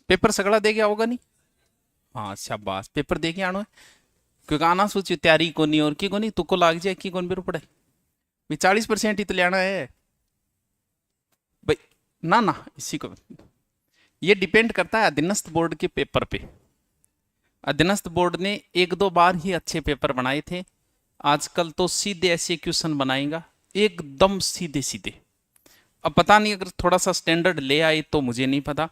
Paper सगड़ा दे गया होगा नहीं? हाँ शाबाश, पेपर दे के आनो है। क्योंकि आना सोचियो तैयारी को नहीं और की को नहीं तुक्को लाग जाए की कौन बेरो पड़े भी 40% ही तो लेना है भाई। ना ना इसी को ये डिपेंड करता है अधीनस्थ बोर्ड के पेपर पे। अधीनस्थ बोर्ड ने एक दो बार ही अच्छे पेपर बनाए थे, आजकल तो सीधे ऐसे क्वेश्चन बनाएगा, एकदम सीधे सीधे। अब पता नहीं अगर थोड़ा सा स्टैंडर्ड ले आए तो मुझे नहीं पता,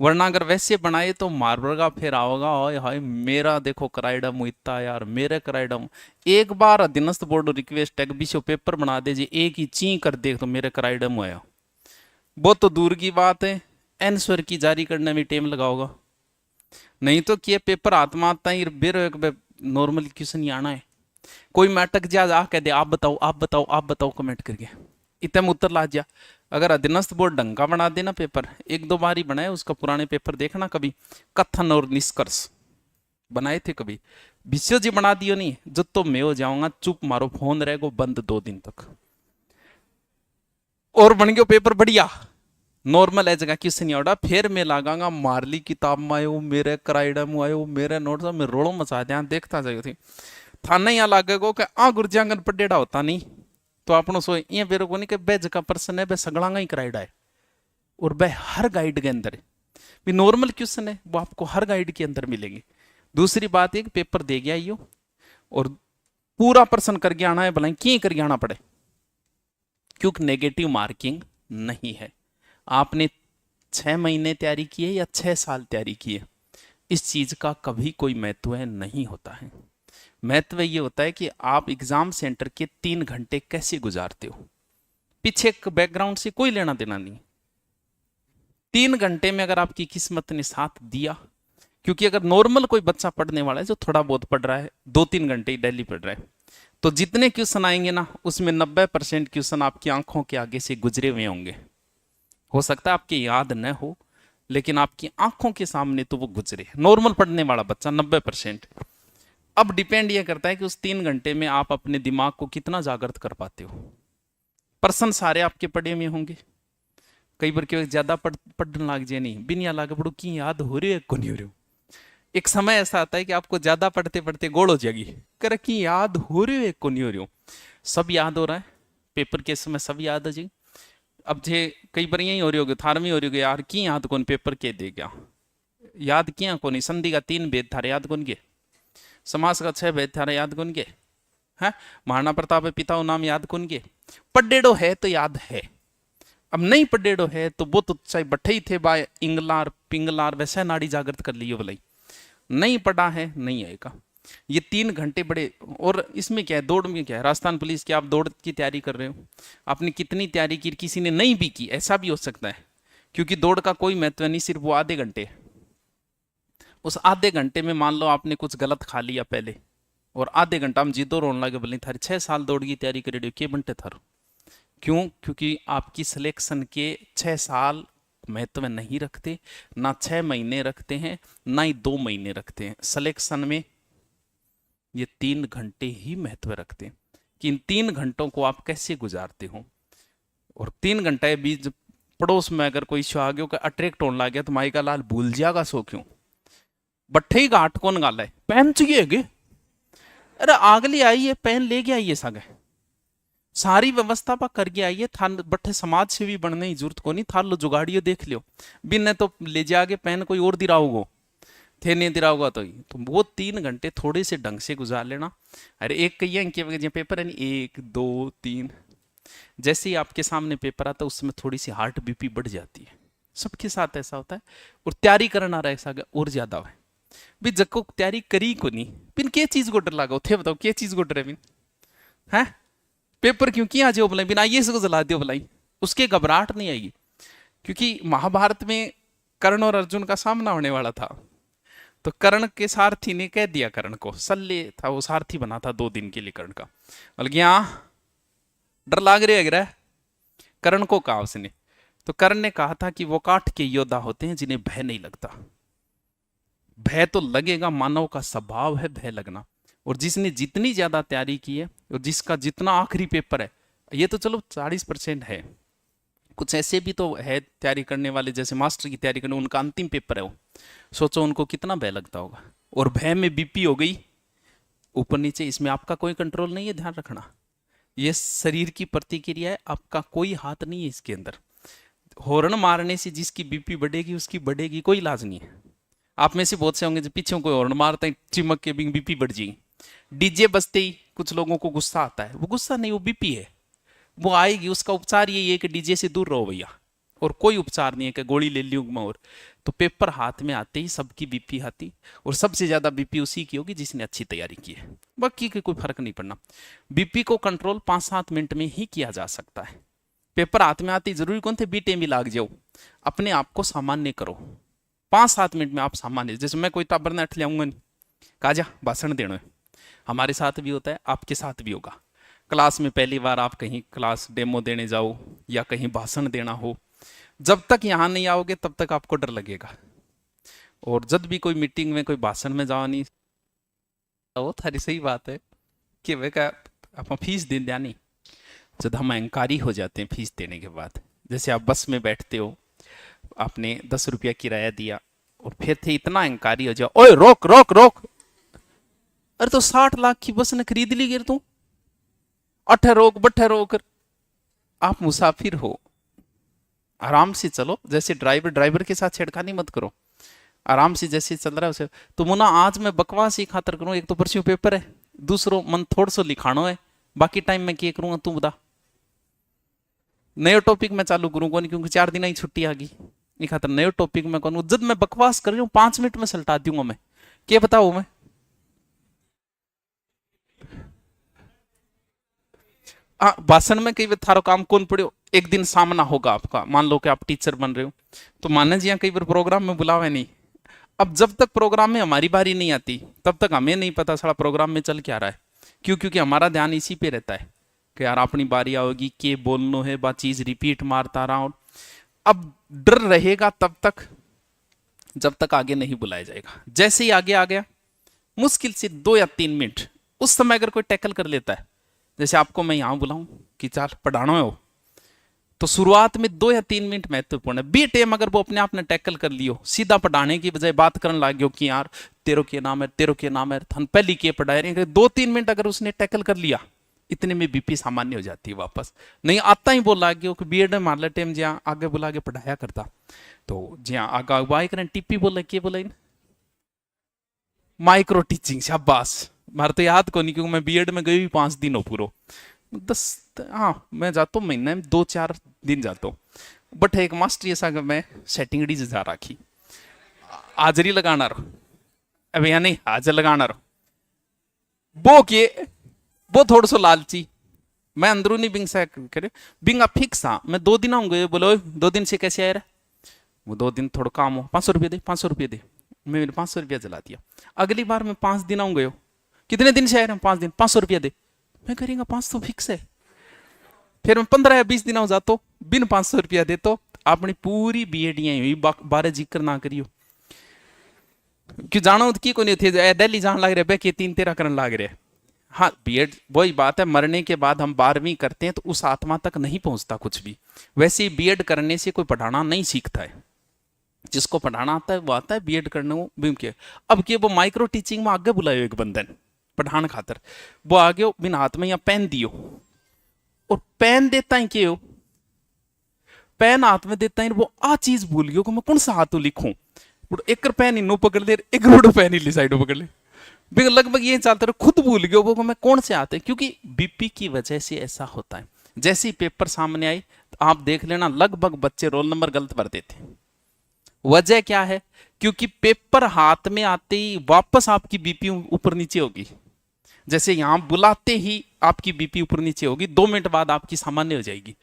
वरना अगर वैसे बनाए तो मारबर्गा फिर आओगा हाय हाय मेरा देखो कराइडम इतना यार मेरे कराइडम। एक बार अधीनस्थ बोर्ड रिक्वेस्ट है कि विषय पेपर बना दे जी, एक ही ची कर दे तो मेरे कराइडम आया। वो तो दूर की बात है, आंसर की जारी करने में टाइम लगाओगा। नहीं तो क्या पेपर आत्माता ही बेरो एक नॉर्मल क्वेश्चन ही आना है। कोई मैटक जा आ कह दे आप बताओ आप बताओ आप बताओ कमेंट करके इतने में उत्तर ला जा। अगर अधीनस्थ बोर्ड ढंग का बना देना पेपर, एक दो बार ही बनाए उसका पुराने पेपर देखना कभी, कथन और निष्कर्ष बनाए थे कभी। विषय जी बना दियो नहीं जो तो मैं हो जाऊंगा चुप मारो फोन रहेगा बंद 2 दिन तक। और बन गयो पेपर बढ़िया नॉर्मल है जगह क्वेश्चन नहीं आउटा, फिर मैं लगांगा मारली किताब में आयो मेरे कराइडा में आयो मेरे नोट में रोड़ो मचा दिया देखता जाइयो थी। थाने यहाँ लागेगो कि आ गुरजांगन पडेड़ा होता नहीं तो आपनो सो ये बेरो को नहीं कि बे जगह पर्सन है बे सगड़ांगा ही कराइडा है। और वह हर गाइड के अंदर है, भी नॉर्मल क्वेश्चन है वो आपको हर गाइड के अंदर मिलेंगे। दूसरी बात है कि पेपर दे गया यो और पूरा प्रश्न करके आना है, भला क्यों करके आना पड़े, क्योंकि नेगेटिव मार्किंग नहीं है। आपने 6 महीने तैयारी की है या 6 साल तैयारी की है, इस चीज का कभी कोई महत्व नहीं होता है। महत्व ये होता है कि आप एग्जाम सेंटर के 3 घंटे कैसे गुजारते हो, पीछे बैकग्राउंड से कोई लेना देना नहीं। 3 घंटे में अगर आपकी किस्मत ने साथ दिया, क्योंकि अगर नॉर्मल कोई बच्चा पढ़ने वाला है जो थोड़ा बहुत पढ़ रहा है 2-3 घंटे ही डेली पढ़ रहा है, तो जितने क्वेश्चन आएंगे ना उसमें 90% क्वेश्चन आपकी आंखों के आगे से गुजरे हुए होंगे। हो सकता है आपके याद न हो लेकिन आपकी आंखों के सामने तो वो गुजरे, नॉर्मल पढ़ने वाला बच्चा 90%। अब डिपेंड ये करता है कि उस 3 घंटे में आप अपने दिमाग को कितना जागृत कर पाते हो। प्रश्न सारे आपके पढ़े में होंगे, कई बार क्यों ज्यादा पढ़ने लग जाए नहीं बिना लागे पढ़ो की याद हो रही है को नहीं हो रही हो। एक समय ऐसा आता है कि आपको ज्यादा पढ़ते पढ़ते गोड़ हो जाएगी, कर की याद हो रही है को नहीं हो रही हो। सब याद हो रहा है, पेपर के समय सब याद हो जाएगी। अब जे कई बार यही हो रही होगी थार में हो रही होगी यार की याद कौन पेपर के दे गया, याद किया कौन, संधि का 3 भेद थारे याद कौन के, समास का 6 भेद थारे याद कौन के है, महाराणा प्रताप पिता नाम याद कौन के। पढ़ेड़ो है तो याद है, अब नहीं पढ़ेड़ो है तो वो तो चाहे बट्ठे ही थे बाय इंगलार पिंगलार वैसे नाड़ी जागृत कर लियो भलाई, नहीं पढ़ा है नहीं आएगा। ये 3 घंटे बड़े, और इसमें क्या है दौड़ में क्या है, राजस्थान पुलिस की आप दौड़ की तैयारी कर रहे हो, आपने कितनी तैयारी की किसी ने नहीं भी की ऐसा भी हो सकता है, क्योंकि दौड़ का कोई महत्व नहीं, सिर्फ वो आधे घंटे। उस आधे घंटे में मान लो आपने कुछ गलत खा लिया पहले और आधे घंटा हम जीतो रोन लगे बोले थारी 6 साल दौड़ की तैयारी कर के बनते थारो। क्यों? क्योंकि आपकी सिलेक्शन के 6 साल महत्व नहीं रखते, ना 6 महीने रखते हैं ना ही 2 महीने रखते हैं, सिलेक्शन में ये 3 घंटे ही महत्व रखते हैं कि इन 3 घंटों को आप कैसे गुजारते हो। और 3 घंटे बीच पड़ोस में अगर कोई इश्यू आ गया अट्रैक्ट होने लग गया तो माई का लाल भूल जाएगा सो क्यों, बट्ठे ही घाट कौन गाला है पहन चाहिए गे, अरे आगली आई है पहन ले गया ये सगे सारी व्यवस्था पा करके आइए थान बट्ठे समाज से भी बनने की जरूरत को नहीं, थार लो जुगाड़ियो देख लियो बिन तो ले जाके पहन कोई और दिराओगो थे नहीं दिराओगा तो वो 3 घंटे थोड़े से ढंग से गुजार लेना। अरे एक कही है पेपर है नहीं 1 2 3, जैसे ही आपके सामने पेपर आता है उसमें थोड़ी सी हार्ट बीपी बढ़ जाती है, सबके साथ ऐसा होता है। और तैयारी करना रहा ऐसा और ज्यादा है भी जको तैयारी करी को नहीं बिन के चीज को डर लगा थे बताओ के चीज को डर है बिन है, पेपर क्यों किया जो भलाई बिना ये को जला दियो भलाई उसके घबराहट नहीं आएगी। क्योंकि महाभारत में कर्ण और अर्जुन का सामना होने वाला था, तो कर्ण के सारथी ने कह दिया, कर्ण को सल्ले था वो सारथी बना था 2 दिन के लिए कर्ण का, बोल हाँ डर लाग रहे है कर्ण को कहा उसने, तो कर्ण ने कहा था कि वो काठ के योद्धा होते हैं जिन्हें भय नहीं लगता। भय तो लगेगा, मानव का स्वभाव है भय लगना, और जिसने जितनी ज्यादा तैयारी की है और जिसका जितना आखिरी पेपर है, ये तो चलो 40% है कुछ ऐसे भी तो है तैयारी करने वाले, जैसे मास्टर की तैयारी करने, उनका अंतिम पेपर है वो, सोचो उनको कितना भय लगता होगा। और भय में बीपी हो गई ऊपर नीचे, इसमें आपका कोई कंट्रोल नहीं है, ध्यान रखना। ये शरीर की प्रतिक्रिया है, आपका कोई हाथ नहीं है इसके अंदर। हॉर्न मारने से जिसकी बीपी बढ़ेगी उसकी बढ़ेगी, कोई इलाज नहीं है। आप में से बहुत से होंगे जो पीछे कोई हॉर्न मारते हैं, चिमक के बीपी बढ़ जाएगी। डीजे बजते ही कुछ लोगों को गुस्सा आता है, वो गुस्सा नहीं, वो बीपी है, वो आएगी। उसका उपचार यही है कि डीजे से दूर रहो भैया, और कोई उपचार नहीं है कि गोली ले ली मैं। और तो पेपर हाथ में आते ही सबकी बीपी आती, और सबसे ज्यादा बीपी उसी की होगी जिसने अच्छी तैयारी की है, बाकी की कोई फर्क नहीं पड़ना। बीपी को कंट्रोल 5-7 मिनट में ही किया जा सकता है। पेपर हाथ में आती जरूरी कौन थे बीटे में लाग जाओ, अपने आप को सामान्य करो। 5-7 मिनट में आप सामान्य, जैसे मैं कोई ताबर ने अठ लियाऊंगा नहीं, कहा जा भाषण देना है, हमारे साथ भी होता है, आपके साथ भी होगा। क्लास में पहली बार आप कहीं क्लास डेमो देने जाओ या कहीं भाषण देना हो, जब तक यहां नहीं आओगे तब तक आपको डर लगेगा। और जब भी कोई मीटिंग में कोई भाषण में जाओ नहीं, वो थारी सही बात है कि वे का आप फीस दे दिया नहीं, जब हम अहंकारी हो जाते हैं फीस देने के बाद। जैसे आप बस में बैठते हो, आपने 10 रुपया किराया दिया और फिर थे इतना अहंकारी हो जाओ, ओए रोक रोक रोक, अरे तो 60 लाख की बस ने खरीद ली गिर तू, अठे रोक बठे रोक। आप मुसाफिर हो, आराम से चलो, जैसे ड्राइवर के साथ छेड़खानी मत करो, आराम से जैसे चल रहा है उसे। तो मुना आज मैं बकवास ही खातर करूं, एक तो परस्यू पेपर है, दूसरो मन थोड़ा सो लिखाणो है, बाकी टाइम में क्या करूंगा तू बता। नयो टॉपिक में चालू करूंगा नहीं, क्योंकि 4 दिन ही छुट्टी आ गई, ये खातर नयो टॉपिक में करूँ। जब मैं बकवास कर रही हूँ 5 मिनट में सलटा दूंगा मैं, क्या बताऊ मैं। भाषण में कई बार थारो काम कौन पड़ो, एक दिन सामना होगा आपका, मान लो कि आप टीचर बन रहे हो, तो माने जी कई बार प्रोग्राम में बुलावे नहीं। अब जब तक प्रोग्राम में हमारी बारी नहीं आती तब तक हमें नहीं पता सारा प्रोग्राम में चल क्या रहा है। क्यों? क्योंकि हमारा ध्यान इसी पे रहता है कि यार अपनी बारी आओगी, के बोलनो है, बात चीज रिपीट मारता रहा हूं। अब डर रहेगा तब तक जब तक आगे नहीं बुलाया जाएगा। जैसे ही आगे आ गया, मुश्किल से 2 या 3 मिनट, उस समय अगर कोई टैकल कर लेता है, जैसे आपको मैं यहां बुलाऊं कि चाल पढ़ाना है हो, तो शुरुआत में 2 या 3 मिनट महत्वपूर्ण है। बी टेम अगर वो अपने आप ने टैकल कर लियो, सीधा पढ़ाने की बजाय बात करने लग गयो कि यार तेरो के नाम है, तेरो के नाम है, थन पहली के पढ़ाए रहे, 2-3 मिनट अगर उसने टैकल कर लिया, इतने में बीपी सामान्य हो जाती है वापस। नहीं आता ही बोला गयो कि बीएड में मारला टेम जहां आगे बुला के पढ़ाया करता, तो जहां आगे अगवाई करें टिप्पी बोले, के बोले माइक्रो टीचिंग, शाबाश। मारे तो याद को नहीं, क्योंकि मैं बीएड में गई 5 दिन हो पूरा 10, हाँ मैं जाता हूँ महीने में 2-4 दिन जाता हूँ। बट एक मास्टर ऐसा कि मैं सेटिंग डी जा रखी, हाजरी लगाना रहो, अब यहाँ नहीं हाजर लगाना रहो, वो के वो थोड़ा सा लालची, मैं अंदरूनी बिंग से करे बिंग फिक्स हाँ, मैं 2 दिन आऊंगे, बोलो 2 दिन से कैसे आया रहा, वो 2 दिन थोड़ा काम हो, 500 रुपये दे, 500 रुपये दे, मैं 500 रुपया जला दिया। अगली बार मैं 5 दिन आऊंगे, कितने दिन से आए रहे 5 दिन, 500 रुपया दे, मैं करेंगे 500 फिक्स है। फिर मैं 15 या 20 दिन जातो, बिन 500 रुपया दे, तो अपनी पूरी बीएडियां हुई, बारे जिक्र ना करियो। क्यों जानो की को नहीं थे, दिल्ली जान लग रहे बैके 3-13 करने लग रहे। हाँ बीएड वही बात है, मरने के बाद हम 12वीं करते हैं तो उस आत्मा तक नहीं पहुंचता कुछ भी। वैसे ही बीएड करने से कोई पढ़ाना नहीं सीखता है, जिसको पढ़ाना आता है वो आता है, बीएड करने वो भी के। अब के वो माइक्रो टीचिंग में आगे बुलायो एक बंदन पढ़ाने खातर, वो आगे बिन हाथ में या पेन दियो, और पेन देता है के पेन हाथ में देता है, वो आ चीज भूल गयो कि मैं कौन सा हाथों लिखूं, एक पेन इन पकड़ ले, एक रोड पेन ही साइड पकड़ ले, लगभग ये चलता रहे, खुद भूल गयो वो मैं कौन से आते हैं। क्योंकि बीपी की वजह से ऐसा होता है। जैसे ही पेपर सामने आई तो आप देख लेना लगभग बच्चे रोल नंबर गलत भर देते हैं। वजह क्या है? क्योंकि पेपर हाथ में आते ही वापस आपकी बीपी ऊपर नीचे होगी। जैसे यहां बुलाते ही आपकी बीपी ऊपर नीचे होगी, 2 मिनट बाद आपकी सामान्य हो जाएगी।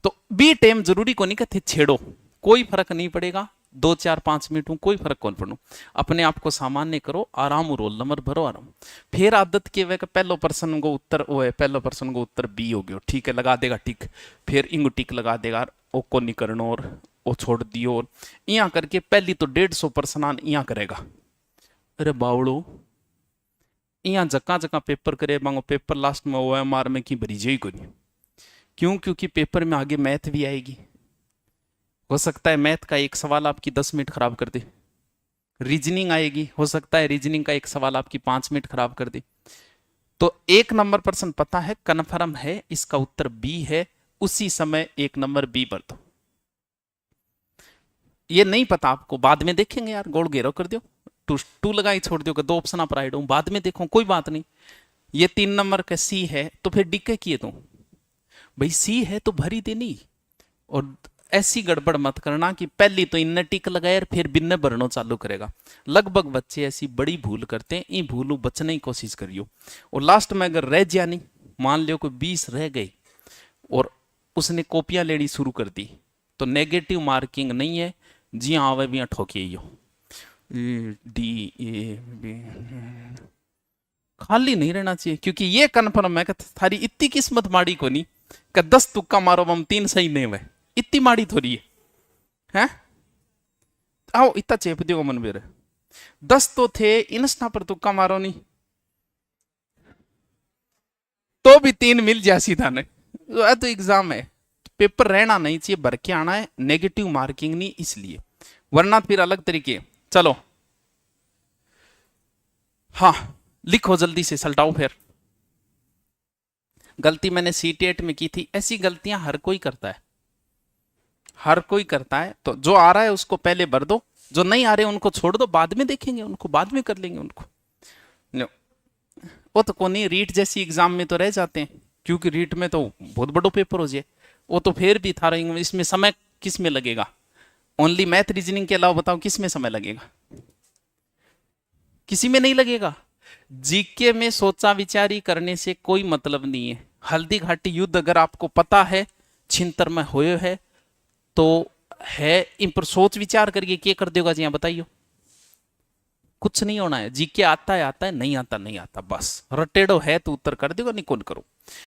तो बी टाइम जरूरी को नहीं कहते छेड़ो, कोई फर्क नहीं पड़ेगा, 2-4-5 मिनट में कोई फर्क कौन पड़ो, अपने आप को सामान्य करो, आराम रोल नंबर भरो आराम। फिर आदत के वे पहलो पर्सन को उत्तर वो है, पहलो पर्सन को उत्तर बी हो गयो, ठीक है लगा देगा टिक, फिर इंग टिक लगा देगा, ओ को नहीं करनो और वो छोड़ दियो, और यहाँ करके पहली तो 150% यहाँ करेगा। अरे बावड़ो यहाँ जका जका पेपर करे मांगो, पेपर लास्ट में ओ एम आर में की भरी जाई को नहीं। क्यों? क्योंकि पेपर में आगे मैथ भी आएगी, हो सकता है मैथ का एक सवाल आपकी 10 मिनट खराब कर दे। रीजनिंग आएगी, हो सकता है रीजनिंग का एक सवाल आपकी 5 मिनट खराब कर दे। तो 1 नंबर प्रश्न पता है, कन्फर्म है, इसका उत्तर बी है, उसी समय 1 नंबर बी पर दो। ये नहीं पता आपको, बाद में देखेंगे यार, गोल घेरो कर दो, टू टू लगाई छोड़ दो, 2 ऑप्शन आप राइट हो, बाद में देखो, कोई बात नहीं। ये 3 नंबर का सी है तो फिर डीके किए तुम, भाई सी है तो भरी देनी। और ऐसी गड़बड़ मत करना कि पहली तो इनने टिक लगाए और फिर बिन्ने भरनो चालू करेगा। लगभग बच्चे ऐसी बड़ी भूल करते हैं, इन भूलों बचने की कोशिश करियो। और लास्ट में अगर रह जानी, मान लियो कोई 20 रह गई और उसने कॉपियां लेनी शुरू कर दी, तो नेगेटिव मार्किंग नहीं है, जी हाँ आवे भी ठोकी हो, डी ए बी, खाली नहीं रहना चाहिए, क्योंकि ये कन्फर्म है कि थारी इतनी किस्मत माड़ी को नहीं कि 10 तुक्का मारो हम 3 सही नहीं हुए, इतनी माड़ी थोड़ी है, हैं? आओ इतना चेप दियो मन मेरे, 10 तो थे, इंस्टा पर तुक्का मारो नहीं तो भी 3 मिल जाए सीधा ने। तो एग्जाम है, पेपर रहना नहीं चाहिए, भर के आना है, नेगेटिव मार्किंग नहीं इसलिए, वरना फिर अलग तरीके। चलो हाँ, लिखो जल्दी से, सलटाओ फिर। गलती मैंने सीटेट में की थी, ऐसी गलतियां हर कोई करता है, हर कोई करता है, तो जो आ रहा है उसको पहले भर दो, जो नहीं आ रहे उनको छोड़ दो, बाद में देखेंगे उनको, बाद में कर लेंगे उनको। लो, वो तो कोई नहीं, रीट जैसी एग्जाम में तो रह जाते हैं, क्योंकि रीट में तो बहुत बड़ो पेपर हो जाए, वो तो फिर भी था, इसमें समय किस में लगेगा, ओनली मैथ रीजनिंग के अलावा बताओ किस में समय लगेगा, किसी में नहीं लगेगा। जीके में सोचा विचारी करने से कोई मतलब नहीं है। हल्दी घाटी युद्ध अगर आपको पता है छिंतर में होए है तो है, इन पर सोच विचार करके क्या कर देगा जी, बताइयो, कुछ नहीं होना है। जीके आता है, नहीं आता नहीं आता, बस रटेड़ो है तो उत्तर कर देगा, नहीं कौन करो।